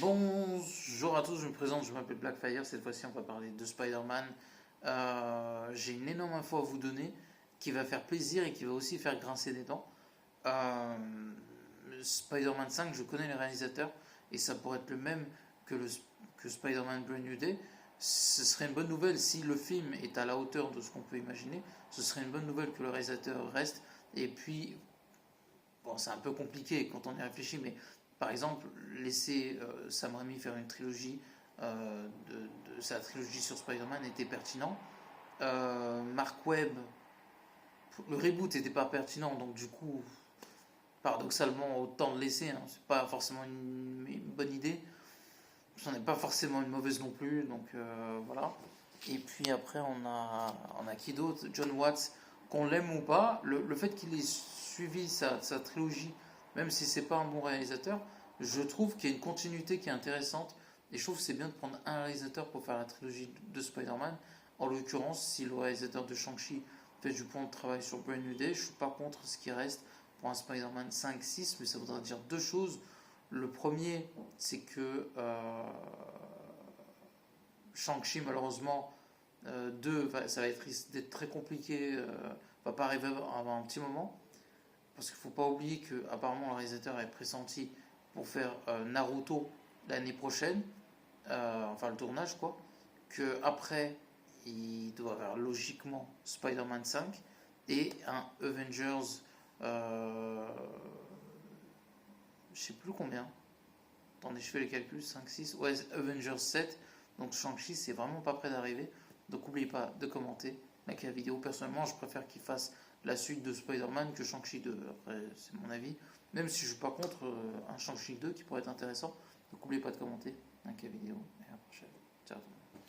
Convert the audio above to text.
Bonjour à tous, je me présente, je m'appelle Blackfire. Cette fois-ci, on va parler de Spider-Man. J'ai une énorme info à vous donner qui va faire plaisir et qui va aussi faire grincer des dents. Euh, Spider-Man 5, je connais les réalisateurs et ça pourrait être le même que Spider-Man Brand New Day. Ce serait une bonne nouvelle si le film est à la hauteur de ce qu'on peut imaginer. Ce serait une bonne nouvelle que le réalisateur reste. Et puis, bon, c'est un peu compliqué quand on y réfléchit, mais par exemple, laisser Sam Raimi faire une trilogie, de sa trilogie sur Spider-Man était pertinent. Mark Webb, le reboot n'était pas pertinent, donc du coup, paradoxalement, autant le laisser, hein, c'est pas forcément une bonne idée. Ce n'est pas forcément une mauvaise non plus, donc voilà. Et puis après, on a qui d'autre? John Watts, qu'on l'aime ou pas, le fait qu'il ait suivi sa trilogie, même si c'est pas un bon réalisateur, je trouve qu'il y a une continuité qui est intéressante. Et je trouve que c'est bien de prendre un réalisateur pour faire la trilogie de Spider-Man. En l'occurrence, si le réalisateur de Shang-Chi fait du bon travail sur Brand New Day, je suis pas contre ce qui reste pour un Spider-Man 5-6, mais ça voudrait dire deux choses. Le premier, c'est que Shang-Chi, malheureusement, 2, ça va être d'être très compliqué, va pas arriver avant un petit moment. Parce qu'il ne faut pas oublier que apparemment le réalisateur est pressenti pour faire Naruto l'année prochaine, enfin le tournage quoi. Que après il doit avoir logiquement Spider-Man 5 et un Avengers, je sais plus combien. Attendez, je fais les calculs, 5, 6, ouais, Avengers 7. Donc Shang-Chi, c'est vraiment pas près d'arriver. Donc n'oubliez pas de commenter, liker la vidéo. Personnellement, je préfère qu'il fasse la suite de Spider-Man que Shang-Chi 2. Après, c'est mon avis. Même si je suis pas contre un Shang-Chi 2 qui pourrait être intéressant. Donc n'oubliez pas de commenter, liker la vidéo. Et à la prochaine. Ciao tout le monde.